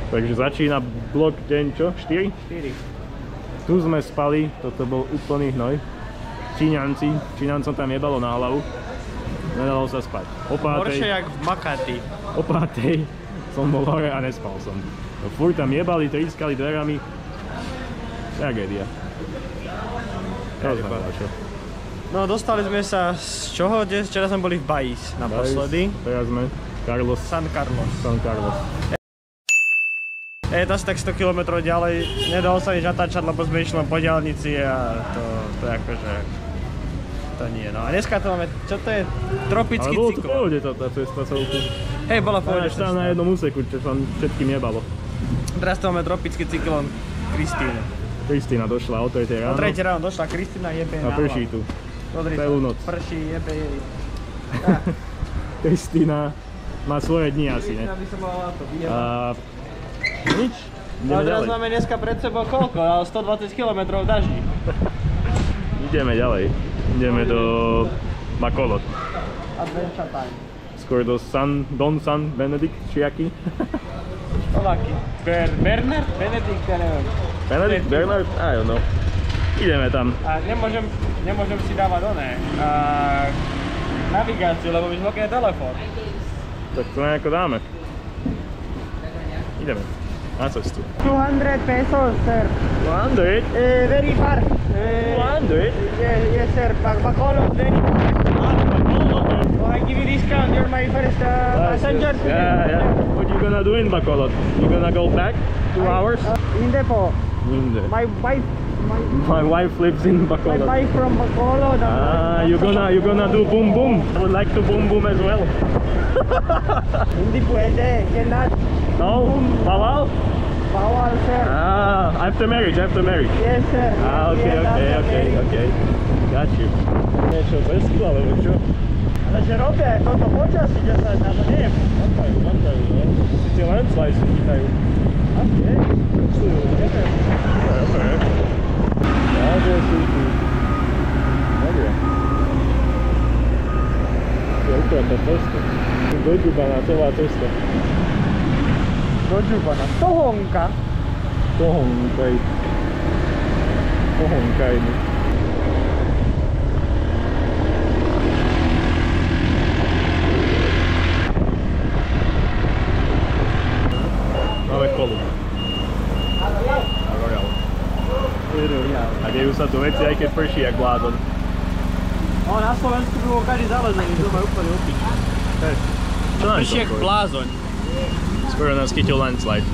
Takže začína blok deň čo? 4? 4. Tu sme spali, toto bol úplný hnoj. Číňancom tam jebalo na hlavu. Nedalo sa spať. Horšie jak v Makati. O 5. som bol hore a nespal som. No, furt tam jebali, trískali dverami. Tragédia. No dostali sme sa z čoho? Včera sme boli v Bais naposledy. Teraz sme San Carlos. Je to asi tak 100 km ďalej. Nedalo sa nič natáčať, lebo sme išli po diaľnici a to je akože... To nie, no a dneska to máme, čo to je? Tropický cyklon. Ale bolo to v pohode tá cesta celku. Hej, bola v pohode cesta. Na jednom úseku, čo sa všetkým jebalo. Teraz to máme tropický cyklon Kristína. Kristína došla o 3 ráno. O 3 ráno došla, Kristína jebe na hlavu. A prší tu. Podri celú noc. Prší, jebe jej. Kristína má svoje dni asi, ne? Kristína by som mala to vyjebať. Nič. Ale teraz máme dneska pred sebou koľko? 120 km v daždi. Ideme ďalej. Ideme do Bacolod. Adventure time. Skôr do Don San Benedict, či aký? Ovaký. Bernard? Benedict, ja neviem. Benedict? Bernard? I don't know. Ideme tam. A nemôžem si dávať navigáciu, lebo mi zblokuje telefón. Tak to nejako dáme. Ideme. Na cestu. 200 pesos, sir. 200? Very far. 200? Yes, sir. Bacolod, very far. So I give you discount. You're my first passenger. Yeah. What you gonna do in Bacolod? You gonna go back 2 hours? Hindi po. Hindi. My wife lives in Bacolod. My wife from Bacolod. You gonna do boom boom? I would like to boom boom as well. Hindi pwede. Cannot. No? Bawal? Bawal, sir. After marriage. Yes, sir. Okay. Got you. Niečo vesku, alebo čo? Ale že robia toto počasí, že sa na to neviem. Matajú, no. Si tie landslides chytajú. Okay. Dobre. Dobre sú tu. Dobre. To je ukradná cesta. Doďubaná celá cesta. Doďubaná. Tohonka. Tohonkaj. Máme kolu. A dejú sa tu veci, aj keď prší jak blázon. No na Slovensku by bol každý zalezený, to má úplne opič. Čo nám prší jak blázoň. Skoro nás chytil landslide.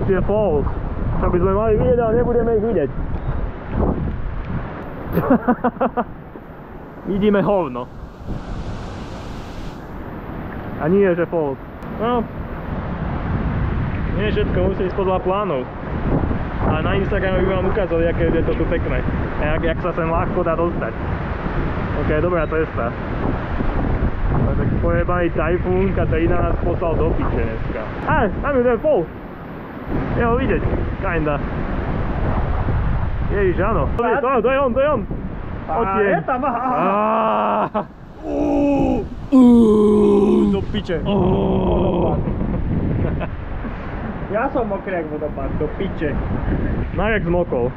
Tie falls, čo by sme mali vidieť, ale nebudeme ich vidieť. Vidíme hovno. A nie, že falls. No, nie všetko musí ísť podľa plánov. A na Instagrame by vám ukázali, aké je to tu pekné. A jak sa sem ľahko dá dostať. Ok, dobrá cesta. Tak pojebaný tajfún, Katarina nás poslal do piče dneska. Tam je ten fall. Je ho vidieť, kinda. Ježiš, áno. To je on. Je tam, do piče. Ja som mokrý jak vodopád, do piče. No jak zmokol.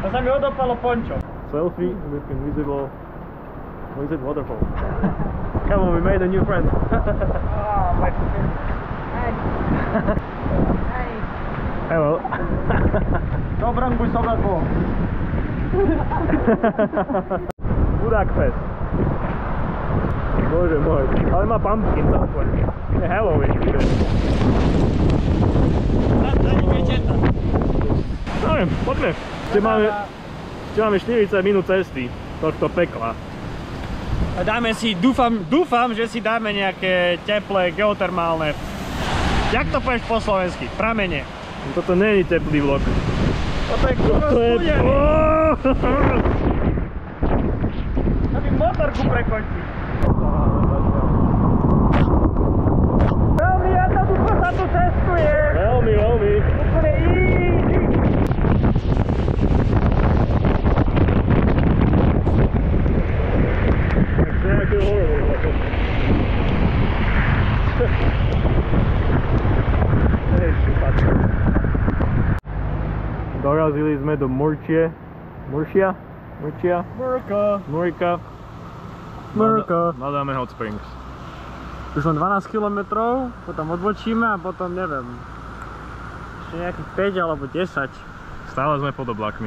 A sa mi odopalo pončo. Selfie with invisible waterfall. Come on, we made a new friend. My friend. Hello. Dobrang buď sobrako. Budák fest. Bože môj. Ale má pumpkin tam svoj. Je Halloween. Neviem, poďme. Ešte máme 40 minút cesty tohto pekla. A dáme si, dúfam, že si dáme nejaké teplé, geotermálne. Jak to povieš po slovensky? Pramene. Toto nie je teplý vlog. Toto je studený. Aby motorku prekončí. Veľmi jednoducho sa tu cestuje. Veľmi. Úplne easy. Nejaký horor. Dorazili sme do Murcia. Hľadáme Hot Springs. Už len 12 km, potom odbočíme a potom neviem. Ešte nejakých 5 alebo 10. Stále sme pod oblakmi.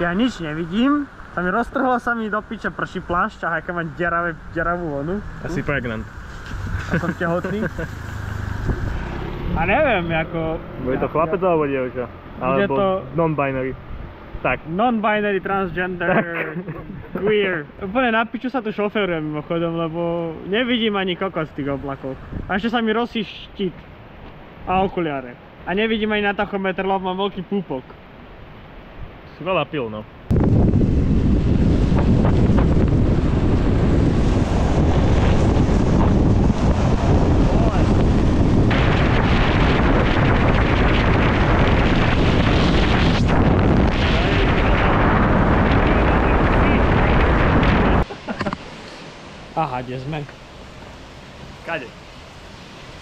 Ja nič nevidím. Roztrhlo sa mi do piče prší plášť a aká mám deravú vonu. Asi pregnant. A som tehotný. A neviem, ako... Bude to chlapec alebo dievča? Alebo to... non-binary. Tak. Non-binary, transgender, queer. Úplne na piču sa tu šoferujem mimochodom, lebo nevidím ani kokos v tých oblakoch. A ešte sa mi rosí štít. A okuliare. A nevidím ani na tachometer, lebo mám veľký púpok. Si veľa pil, no. Aha, kde sme? Kade?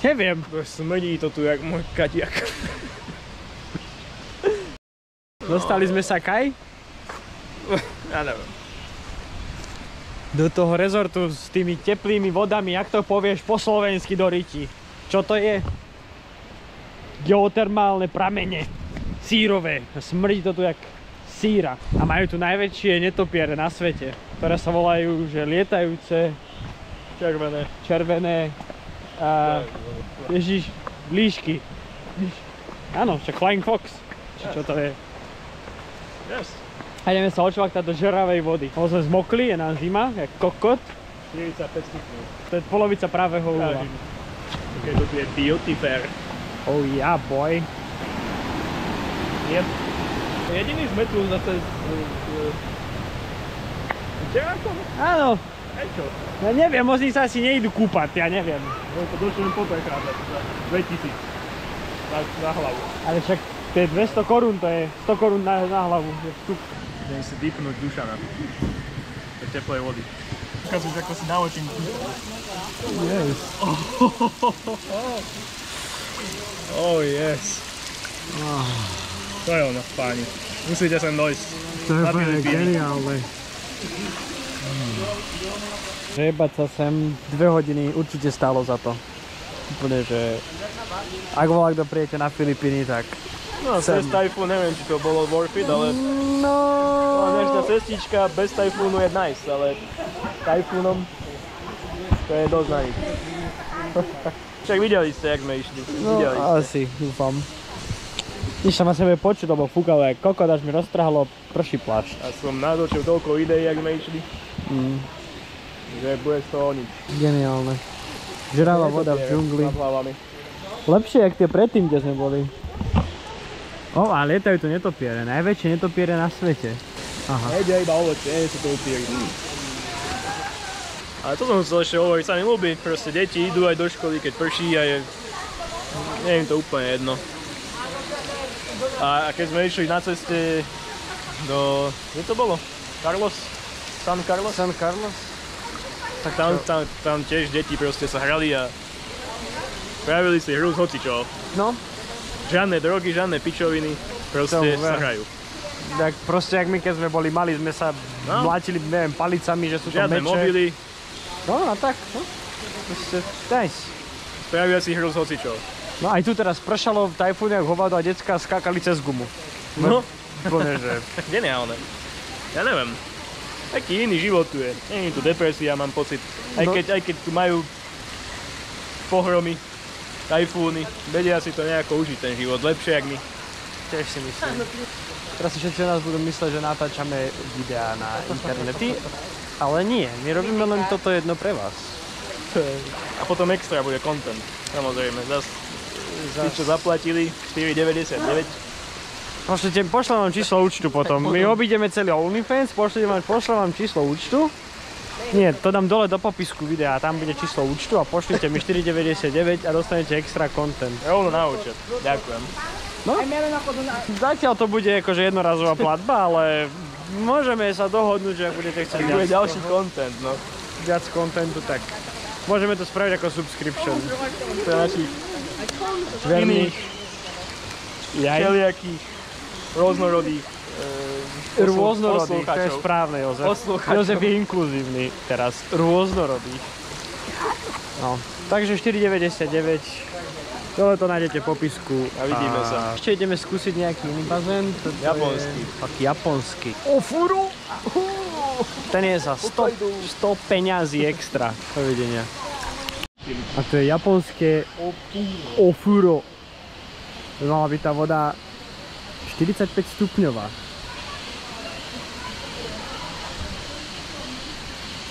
Neviem. Smrdí to tu jak môj kadiak. Dostali sme sa kaj? Ja neviem. Do toho rezortu s tými teplými vodami, jak to povieš po slovensky do riti? Čo to je? Geotermálne pramene. Sírové. Smrdí to tu jak síra. A majú tu najväčšie netopiere na svete, ktoré sa volajú, že lietajúce červené a ježiš, líšky. Áno, však Flying Fox. Čo to je? Yes. A ideme sa očvaktať do žeravej vody. Lebo sme zmokli, je nám zima, jak kokot. 45 stupňov. To je polovica pravého úla. Okay, to tu je Beauty Fair. Oh yeah, boy. Yep. Jediný sme tu zase Čerákom? Áno. Aj čo? Ja neviem, možno sa asi nejdu kúpať, ja neviem. No to došlo len po prekrát, 2000 na hlavu. Ale však to je 200 korún, to je 100 korún na hlavu. Idem si dýpnúť Dušana do teplej vody. Ukazuješ, ako si na očinku. Yes. Oh yes. To je ono, páni. Musíte sem dojsť. To je úplne geniálne. Žebať sa sem 2 hodiny určite stálo za to. Úplne, že ak volá kto prijete na Filipíny, tak no, cez tajfún neviem, či to bolo worth it, ale no, dnešná cestička bez tajfúnu je nice, ale tajfúnom to je dosť na nič. Však videli ste, jak sme išli. No, asi, dúfam. Nič sa ma sebe počuť, lebo fúkalo jak kokot, až mi roztrhalo prší plášť. A som natočil toľko videí, jak sme išli, že bude z toho nič. Geniálne. Žeravá voda v džungli. Lepšie, jak tie predtým, kde sme boli. O, a lietajú tu netopiere. Najväčšie netopiere na svete. Aha. Nejde iba ovocie, nie sú to upíry. Ale to som chcel ešte hovoriť, sa mi ľúbi, proste deti idú aj do školy, keď prší a je... Nie je im to úplne jedno. A keď sme išli na ceste do... Kde to bolo? Carlos? San Carlos? San Carlos? Tak tam tiež deti proste sa hrali a pravili si hru z hocičoho. No. Žiadne drogy, žiadne pičoviny, proste sa hrajú. Tak proste, jak my keď sme boli mali, sme sa mlátili, neviem, palicami, že sú to žiadne meče. mobily. No a tak, no. Proste, nice. Spravia si hru z hocičoho. No aj tu teraz pršalo v tajfúne, jak hovado a decká skákali cez gumu. No. Úplne, že... Geniálne. Ja neviem. Taký iný život tu je. Nie je tu depresia, mám pocit. Aj keď tu majú pohromy, tajfúny, vedia si to nejako užiť ten život. Lepšie, jak my. Tiež si myslím. Teraz si všetci o nás budú mysleť, že natáčame videá na internety. Ale nie, my robíme len toto jedno pre vás. A potom extra bude content, samozrejme. Zas tí, čo zaplatili 4,99. Pošlem vám číslo účtu potom. My obídeme celý OnlyFans, pošlem vám číslo účtu. Nie, to dám dole do popisku videa, tam bude číslo účtu a pošlite mi 4,99 a dostanete extra content. Rovno na účet. Ďakujem. No? Zatiaľ to bude akože jednorazová platba, ale môžeme sa dohodnúť, že ak budete chcieť viac. Bude ďalší content, no. Viac contentu, tak môžeme to spraviť ako subscription. Pre našich Verných, všelijakých, rôznorodých rôznorodých, to je správne, Jozef. Jozef je inkluzívny teraz, rôznorodých. No, takže 4,99. Tohle to nájdete v popisku. A vidíme sa. Ešte ideme skúsiť nejaký iný bazén. Japonský. Fakt japonský. Ofuro! Ten je za 100 peňazí extra. Dovidenia. A to je japonské ofuro. Mala byť tá voda 45 stupňová.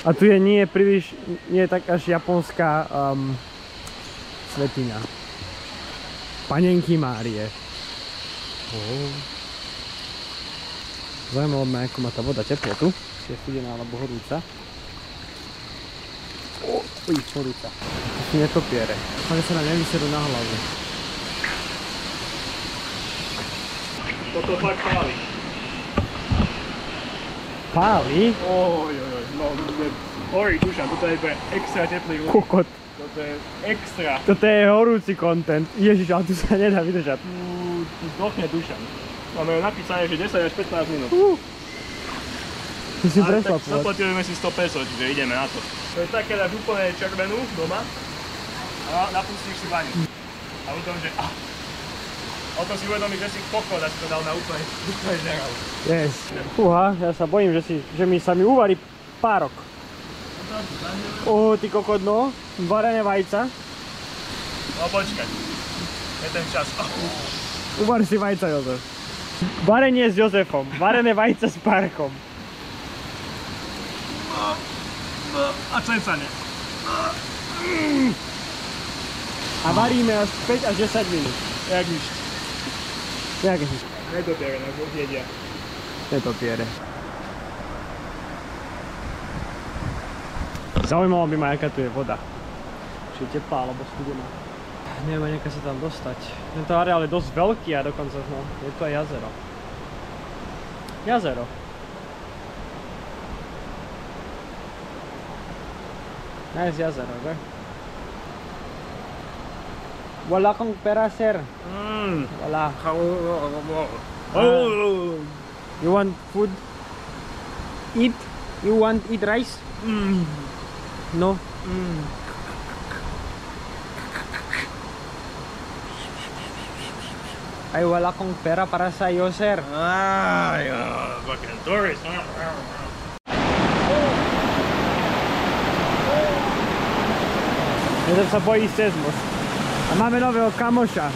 A tu je nie príliš, nie tak až japonská svetiňa. Panenky Márie. Zaujímavé ma, ako má tá voda teplotu. Či je studená alebo horúca. Horúca. To sú netopiere. Pane sa nám nevyserú na hlavu. Toto fakt páli. Páli? Oj, no, horí, dušan, toto je extra teplý vody. Kokot. Toto je extra. Toto je horúci content. Ježiš, ale tu sa nedá vydržať. Tu zdochne dušan. Máme napísané, že 10 až 15 minút. Ty si Ale tak preslapovat. zaplatili sme si 100 peso, čiže ideme na to. To je také, dáš úplne červenú doma a napustíš si vaňu. A potom, že a potom si uvedomíš, že si kokot a si to dal na úplne žerav. Yes. Fúha, ja sa bojím, že sa mi uvarí párok. Ty kokot, no. Varené vajca. No počkaj. Je ten čas. Uvar si vajca, Jozef. Varenie s Jozefom. Varené vajca s párkom. A clecane. A varíme až 5 až 10 minút. Jak nič. Jak je? Nedobiere, nebo jedia. Netopiere. Zaujímalo by ma, aká tu je voda. Či je teplá alebo studená. Neviem, nejaká sa tam dostať. Tento areál je dosť veľký a dokonca no, je tu aj jazero. Jazero. Nice jazero, že? Wala kang pera, sir. Wala. You want food? Eat? You want eat rice? No? Ay, wala kong pera para sa iyo, sir. Ay, fucking tourist. Jozef sa bojí sezmos. A máme nového kamoša.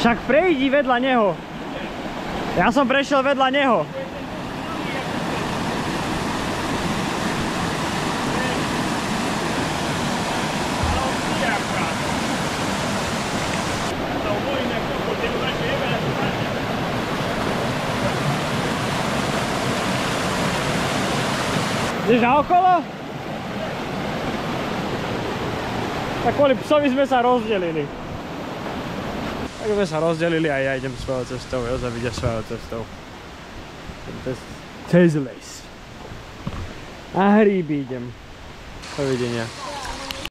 Však prejdi vedľa neho. Ja som prešiel vedľa neho. Ideš naokolo? Tak kvôli psovi sme sa rozdelili. Tak sme sa rozdelili a ja idem svojou cestou, Jozef ide svojou cestou. Cez les. A hríby idem. Dovidenia.